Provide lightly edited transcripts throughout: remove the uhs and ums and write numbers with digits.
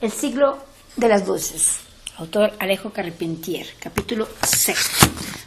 El siglo de las luces. Autor Alejo Carpentier. Capítulo 6.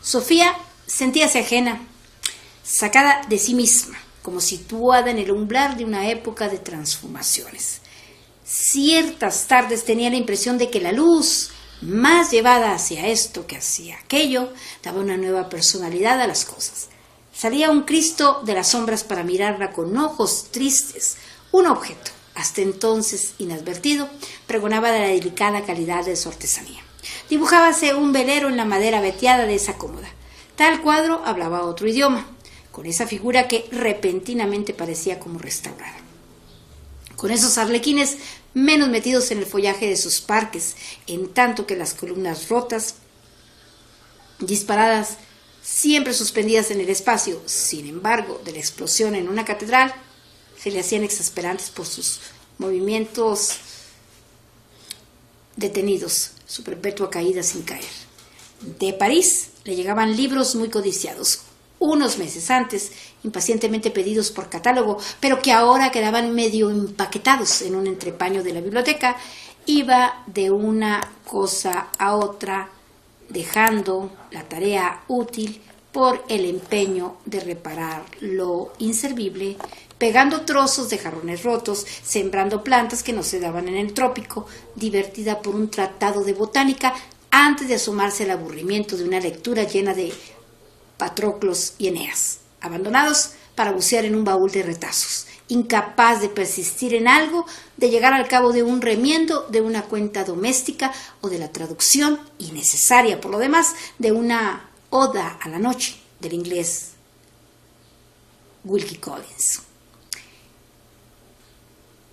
Sofía sentíase ajena, sacada de sí misma, como situada en el umbral de una época de transformaciones. Ciertas tardes tenía la impresión de que la luz, más llevada hacia esto que hacia aquello, daba una nueva personalidad a las cosas. Salía un Cristo de las sombras para mirarla con ojos tristes. Un objeto, hasta entonces inadvertido, pregonaba de la delicada calidad de su artesanía. Dibujábase un velero en la madera veteada de esa cómoda. Tal cuadro hablaba otro idioma, con esa figura que repentinamente parecía como restaurada. Con esos arlequines menos metidos en el follaje de sus parques, en tanto que las columnas rotas, disparadas, siempre suspendidas en el espacio, sin embargo, de la explosión en una catedral, se le hacían exasperantes por sus movimientos detenidos, su perpetua caída sin caer. De París le llegaban libros muy codiciados, unos meses antes, impacientemente pedidos por catálogo, pero que ahora quedaban medio empaquetados en un entrepaño de la biblioteca. Iba de una cosa a otra, dejando la tarea útil por el empeño de reparar lo inservible, pegando trozos de jarrones rotos, sembrando plantas que no se daban en el trópico, divertida por un tratado de botánica, antes de asomarse al aburrimiento de una lectura llena de Patroclos y Eneas, abandonados para bucear en un baúl de retazos, incapaz de persistir en algo, de llegar al cabo de un remiendo, de una cuenta doméstica o de la traducción, innecesaria por lo demás, de una oda a la noche del inglés Wilkie Collins.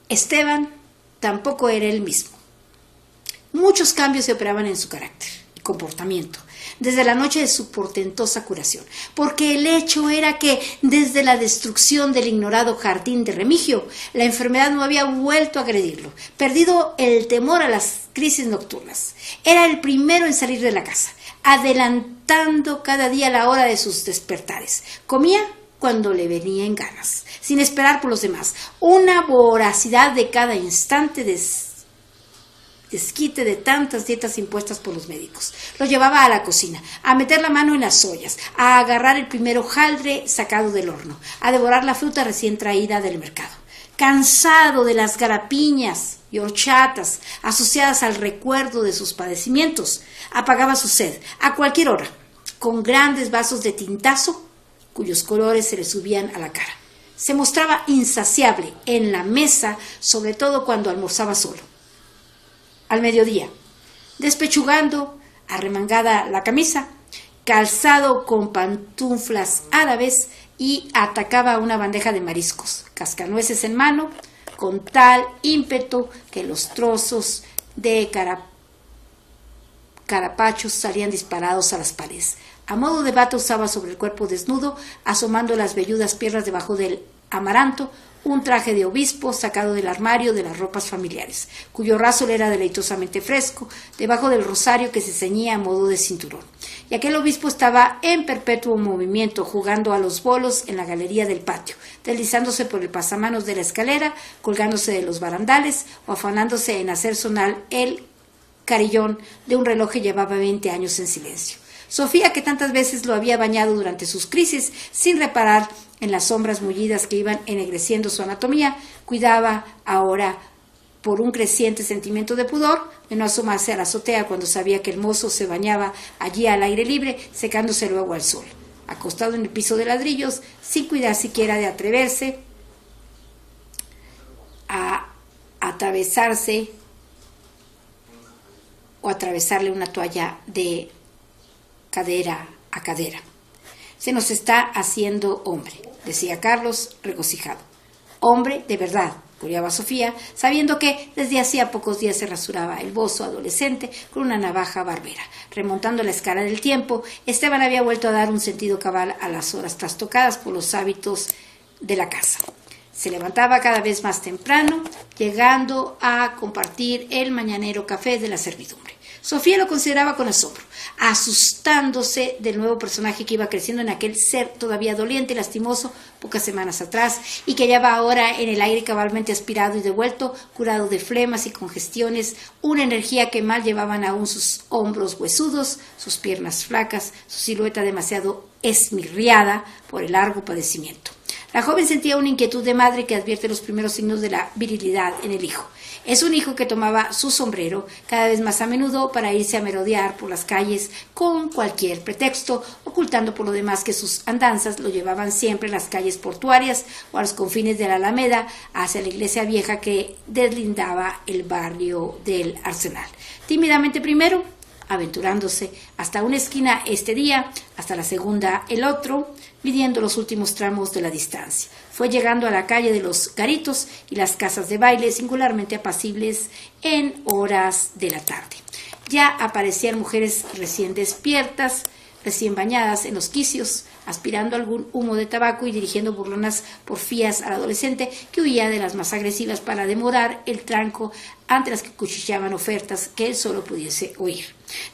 Esteban tampoco era el mismo. Muchos cambios se operaban en su carácter y comportamiento desde la noche de su portentosa curación, porque el hecho era que desde la destrucción del ignorado jardín de Remigio, la enfermedad no había vuelto a agredirlo, perdido el temor a las crisis nocturnas. Era el primero en salir de la casa, adelantando cada día la hora de sus despertares. Comía cuando le venía en ganas, sin esperar por los demás, una voracidad de cada instante desquite de tantas dietas impuestas por los médicos. Lo llevaba a la cocina, a meter la mano en las ollas, a agarrar el primer hojaldre sacado del horno, a devorar la fruta recién traída del mercado. Cansado de las garapiñas y horchatas asociadas al recuerdo de sus padecimientos, apagaba su sed a cualquier hora, con grandes vasos de tintazo cuyos colores se le subían a la cara. Se mostraba insaciable en la mesa, sobre todo cuando almorzaba solo. Al mediodía, despechugando, arremangada la camisa, calzado con pantuflas árabes, y atacaba una bandeja de mariscos, cascanueces en mano, con tal ímpetu que los trozos de carapachos salían disparados a las paredes. A modo de bata usaba sobre el cuerpo desnudo, asomando las velludas piernas debajo del amaranto, un traje de obispo sacado del armario de las ropas familiares, cuyo raso le era deleitosamente fresco, debajo del rosario que se ceñía a modo de cinturón. Y aquel obispo estaba en perpetuo movimiento, jugando a los bolos en la galería del patio, deslizándose por el pasamanos de la escalera, colgándose de los barandales o afanándose en hacer sonar el carillón de un reloj que llevaba 20 años en silencio. Sofía, que tantas veces lo había bañado durante sus crisis, sin reparar en las sombras mullidas que iban ennegreciendo su anatomía, cuidaba ahora, por un creciente sentimiento de pudor, de no asomarse a la azotea cuando sabía que el mozo se bañaba allí al aire libre, secándose luego al sol, acostado en el piso de ladrillos, sin cuidar siquiera de atreverse a atravesarse o atravesarle una toalla de cadera a cadera. Se nos está haciendo hombre, decía Carlos, regocijado. Hombre de verdad, coreaba Sofía, sabiendo que desde hacía pocos días se rasuraba el bozo adolescente con una navaja barbera. Remontando la escala del tiempo, Esteban había vuelto a dar un sentido cabal a las horas trastocadas por los hábitos de la casa. Se levantaba cada vez más temprano, llegando a compartir el mañanero café de la servidumbre. Sofía lo consideraba con asombro, asustándose del nuevo personaje que iba creciendo en aquel ser todavía doliente y lastimoso pocas semanas atrás, y que hallaba ahora en el aire cabalmente aspirado y devuelto, curado de flemas y congestiones, una energía que mal llevaban aún sus hombros huesudos, sus piernas flacas, su silueta demasiado esmirriada por el largo padecimiento. La joven sentía una inquietud de madre que advierte los primeros signos de la virilidad en el hijo. Es un hijo que tomaba su sombrero cada vez más a menudo para irse a merodear por las calles con cualquier pretexto, ocultando por lo demás que sus andanzas lo llevaban siempre a las calles portuarias o a los confines de la Alameda hacia la iglesia vieja que deslindaba el barrio del Arsenal. Tímidamente primero, aventurándose hasta una esquina este día, hasta la segunda el otro, midiendo los últimos tramos de la distancia. Fue llegando a la calle de los garitos y las casas de baile singularmente apacibles en horas de la tarde. Ya aparecían mujeres recién despiertas, recién bañadas en los quicios, aspirando algún humo de tabaco y dirigiendo burlonas porfías al adolescente que huía de las más agresivas para demorar el tranco ante las que cuchicheaban ofertas que él solo pudiese oír.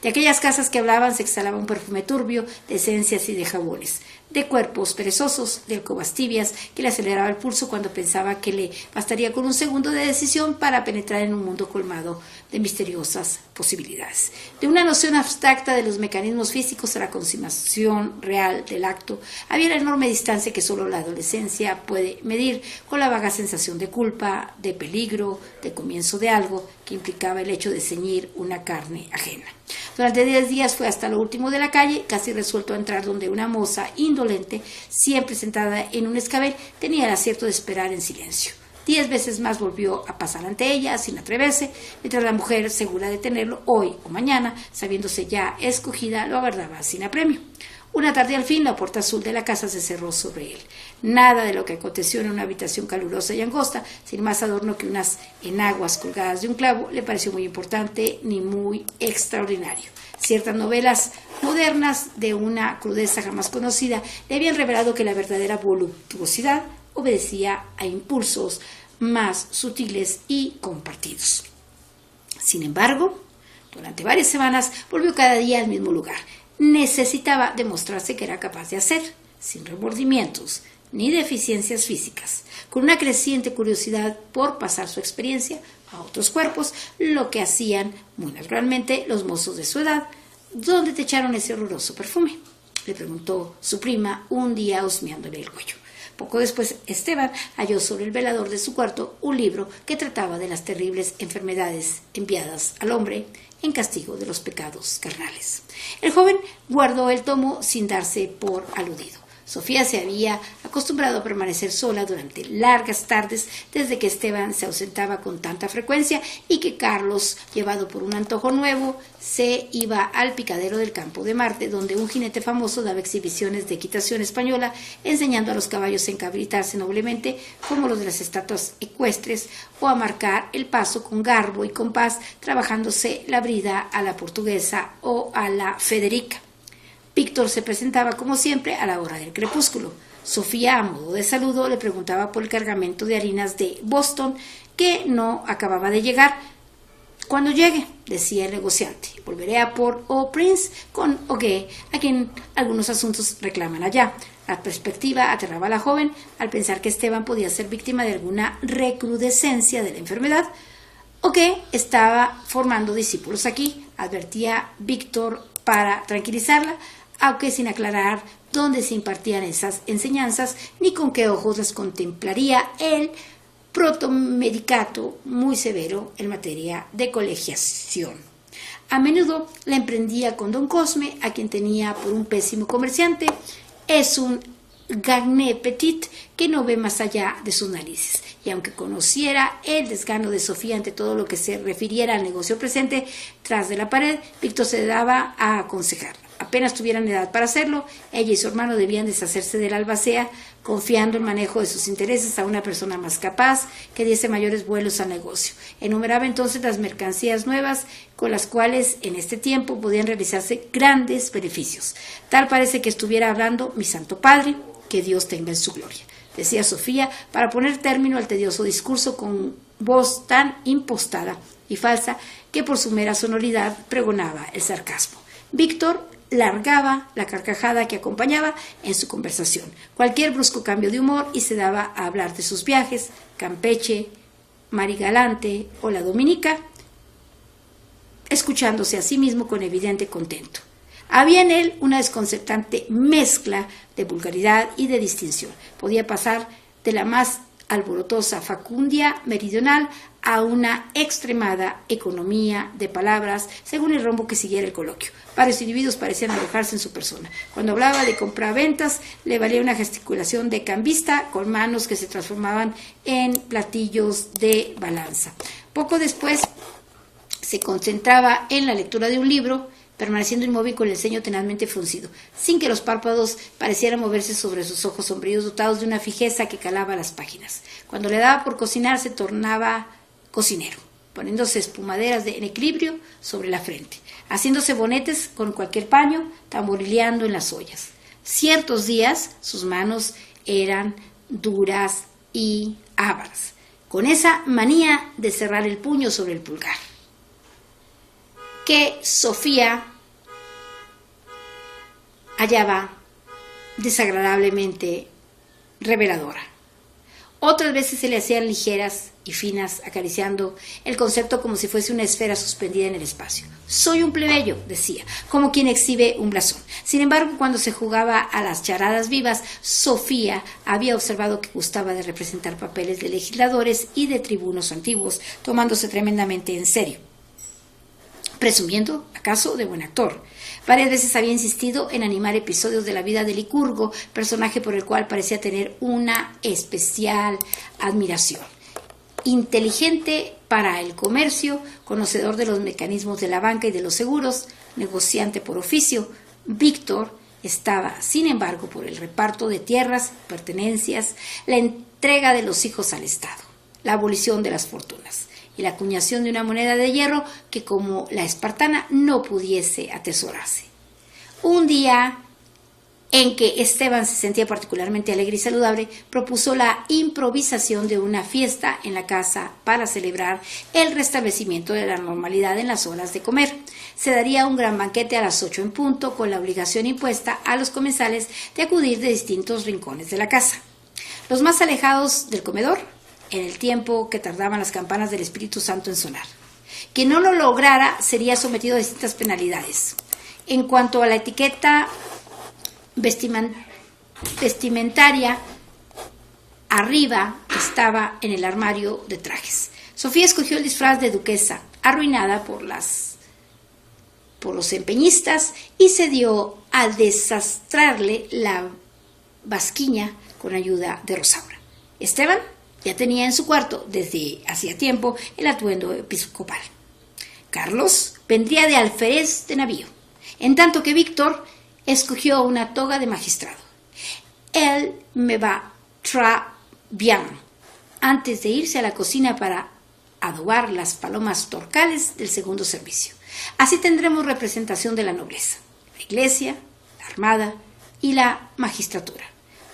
De aquellas casas que hablaban se exhalaba un perfume turbio de esencias y de jabones, de cuerpos perezosos, de alcobas tibias que le aceleraba el pulso cuando pensaba que le bastaría con un segundo de decisión para penetrar en un mundo colmado de misteriosas posibilidades. De una noción abstracta de los mecanismos físicos a la consumación real del acto, había la enorme distancia que solo la adolescencia puede medir con la vaga sensación de culpa, de peligro, de comienzo de algo que implicaba el hecho de ceñir una carne ajena. Durante 10 días fue hasta lo último de la calle, casi resuelto a entrar donde una moza indolente, siempre sentada en un escabel, tenía el acierto de esperar en silencio. 10 veces más volvió a pasar ante ella, sin atreverse, mientras la mujer, segura de tenerlo hoy o mañana, sabiéndose ya escogida, lo aguardaba sin apremio. Una tarde al fin la puerta azul de la casa se cerró sobre él. Nada de lo que aconteció en una habitación calurosa y angosta, sin más adorno que unas enaguas colgadas de un clavo, le pareció muy importante ni muy extraordinario. Ciertas novelas modernas de una crudeza jamás conocida le habían revelado que la verdadera voluptuosidad obedecía a impulsos más sutiles y compartidos. Sin embargo, durante varias semanas volvió cada día al mismo lugar. Necesitaba demostrarse que era capaz de hacer, sin remordimientos ni deficiencias físicas, con una creciente curiosidad por pasar su experiencia a otros cuerpos, lo que hacían muy naturalmente los mozos de su edad. ¿Dónde te echaron ese horroroso perfume?, le preguntó su prima un día husmeándole el cuello. Poco después, Esteban halló sobre el velador de su cuarto un libro que trataba de las terribles enfermedades enviadas al hombre en castigo de los pecados carnales. El joven guardó el tomo sin darse por aludido. Sofía se había acostumbrado a permanecer sola durante largas tardes desde que Esteban se ausentaba con tanta frecuencia y que Carlos, llevado por un antojo nuevo, se iba al picadero del Campo de Marte, donde un jinete famoso daba exhibiciones de equitación española, enseñando a los caballos a encabritarse noblemente como los de las estatuas ecuestres o a marcar el paso con garbo y compás, trabajándose la brida a la portuguesa o a la Federica. Víctor se presentaba como siempre a la hora del crepúsculo. Sofía, a modo de saludo, le preguntaba por el cargamento de harinas de Boston que no acababa de llegar. Cuando llegue, decía el negociante, volveré a Port-au-Prince con Ogué, a quien algunos asuntos reclaman allá. La perspectiva aterraba a la joven al pensar que Esteban podía ser víctima de alguna recrudescencia de la enfermedad o que estaba formando discípulos aquí, advertía Víctor para tranquilizarla, aunque sin aclarar dónde se impartían esas enseñanzas ni con qué ojos las contemplaría el protomedicato muy severo en materia de colegiación. A menudo la emprendía con don Cosme, a quien tenía por un pésimo comerciante. Es un Garnet Petit que no ve más allá de sus narices, y aunque conociera el desgano de Sofía ante todo lo que se refiriera al negocio presente tras de la pared, Víctor se daba a aconsejarla. Apenas tuvieran edad para hacerlo, ella y su hermano debían deshacerse de la albacea, confiando el manejo de sus intereses a una persona más capaz que diese mayores vuelos al negocio. Enumeraba entonces las mercancías nuevas con las cuales en este tiempo podían realizarse grandes beneficios. Tal parece que estuviera hablando mi Santo Padre, que Dios tenga en su gloria, decía Sofía, para poner término al tedioso discurso con voz tan impostada y falsa que por su mera sonoridad pregonaba el sarcasmo. Víctor largaba la carcajada que acompañaba en su conversación, cualquier brusco cambio de humor, y se daba a hablar de sus viajes, Campeche, Marigalante o la Dominica, escuchándose a sí mismo con evidente contento. Había en él una desconcertante mezcla de vulgaridad y de distinción. Podía pasar de la más alborotosa facundia meridional a una extremada economía de palabras según el rumbo que siguiera el coloquio. Varios individuos parecían alojarse en su persona. Cuando hablaba de compraventas, le valía una gesticulación de cambista con manos que se transformaban en platillos de balanza. Poco después se concentraba en la lectura de un libro, permaneciendo inmóvil con el ceño tenazmente fruncido, sin que los párpados parecieran moverse sobre sus ojos sombríos, dotados de una fijeza que calaba las páginas. Cuando le daba por cocinar, se tornaba cocinero, poniéndose espumaderas en equilibrio sobre la frente, haciéndose bonetes con cualquier paño, tamborileando en las ollas. Ciertos días sus manos eran duras y ávaras, con esa manía de cerrar el puño sobre el pulgar, que Sofía hallaba desagradablemente reveladora. Otras veces se le hacían ligeras y finas, acariciando el concepto como si fuese una esfera suspendida en el espacio. Soy un plebeyo, decía, como quien exhibe un blasón. Sin embargo, cuando se jugaba a las charadas vivas, Sofía había observado que gustaba de representar papeles de legisladores y de tribunos antiguos, tomándose tremendamente en serio, presumiendo, acaso, de buen actor. Varias veces había insistido en animar episodios de la vida de Licurgo, personaje por el cual parecía tener una especial admiración. Inteligente para el comercio, conocedor de los mecanismos de la banca y de los seguros, negociante por oficio, Víctor estaba, sin embargo, por el reparto de tierras, pertenencias, la entrega de los hijos al Estado, la abolición de las fortunas y la acuñación de una moneda de hierro que, como la espartana, no pudiese atesorarse. Un día en que Esteban se sentía particularmente alegre y saludable, propuso la improvisación de una fiesta en la casa para celebrar el restablecimiento de la normalidad en las horas de comer. Se daría un gran banquete a las 8 en punto, con la obligación impuesta a los comensales de acudir de distintos rincones de la casa. Los más alejados del comedor, en el tiempo que tardaban las campanas del Espíritu Santo en sonar. Quien no lo lograra sería sometido a distintas penalidades. En cuanto a la etiqueta vestimentaria, arriba estaba en el armario de trajes. Sofía escogió el disfraz de duquesa, arruinada por los empeñistas, y se dio a desastrarle la basquiña con ayuda de Rosaura. Esteban ya tenía en su cuarto, desde hacía tiempo, el atuendo episcopal. Carlos vendría de alférez de navío, en tanto que Víctor escogió una toga de magistrado. Él me va très bien, antes de irse a la cocina para adobar las palomas torcales del segundo servicio. Así tendremos representación de la nobleza, la iglesia, la armada y la magistratura,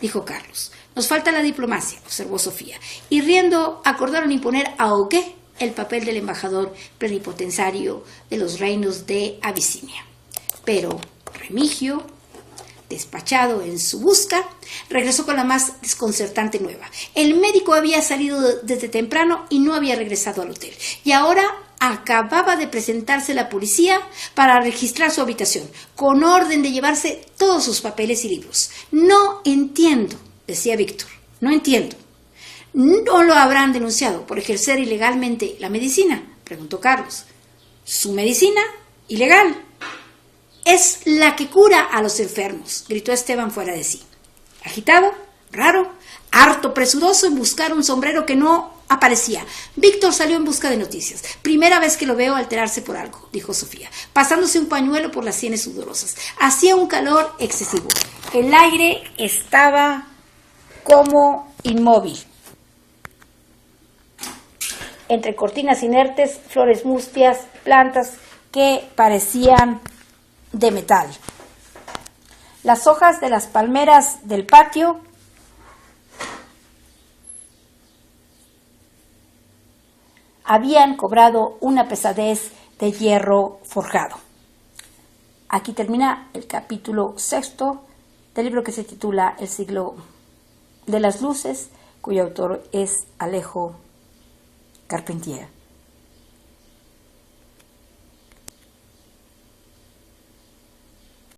dijo Carlos. Nos falta la diplomacia, observó Sofía, y riendo acordaron imponer a Ogué el papel del embajador plenipotenciario de los reinos de Abisinia. Pero Remigio, despachado en su busca, regresó con la más desconcertante nueva. El médico había salido desde temprano y no había regresado al hotel, y ahora acababa de presentarse la policía para registrar su habitación, con orden de llevarse todos sus papeles y libros. No entiendo, decía Víctor, no entiendo. ¿No lo habrán denunciado por ejercer ilegalmente la medicina?, preguntó Carlos. ¿Su medicina? ¿Ilegal? Es la que cura a los enfermos, gritó Esteban fuera de sí. Agitado, raro, harto presuroso en buscar un sombrero que no aparecía, Víctor salió en busca de noticias. Primera vez que lo veo alterarse por algo, dijo Sofía, pasándose un pañuelo por las sienes sudorosas. Hacía un calor excesivo. El aire estaba como inmóvil. Entre cortinas inertes, flores mustias, plantas que parecían de metal. Las hojas de las palmeras del patio habían cobrado una pesadez de hierro forjado. Aquí termina el capítulo 6 del libro que se titula El siglo de las luces, cuyo autor es Alejo Carpentier.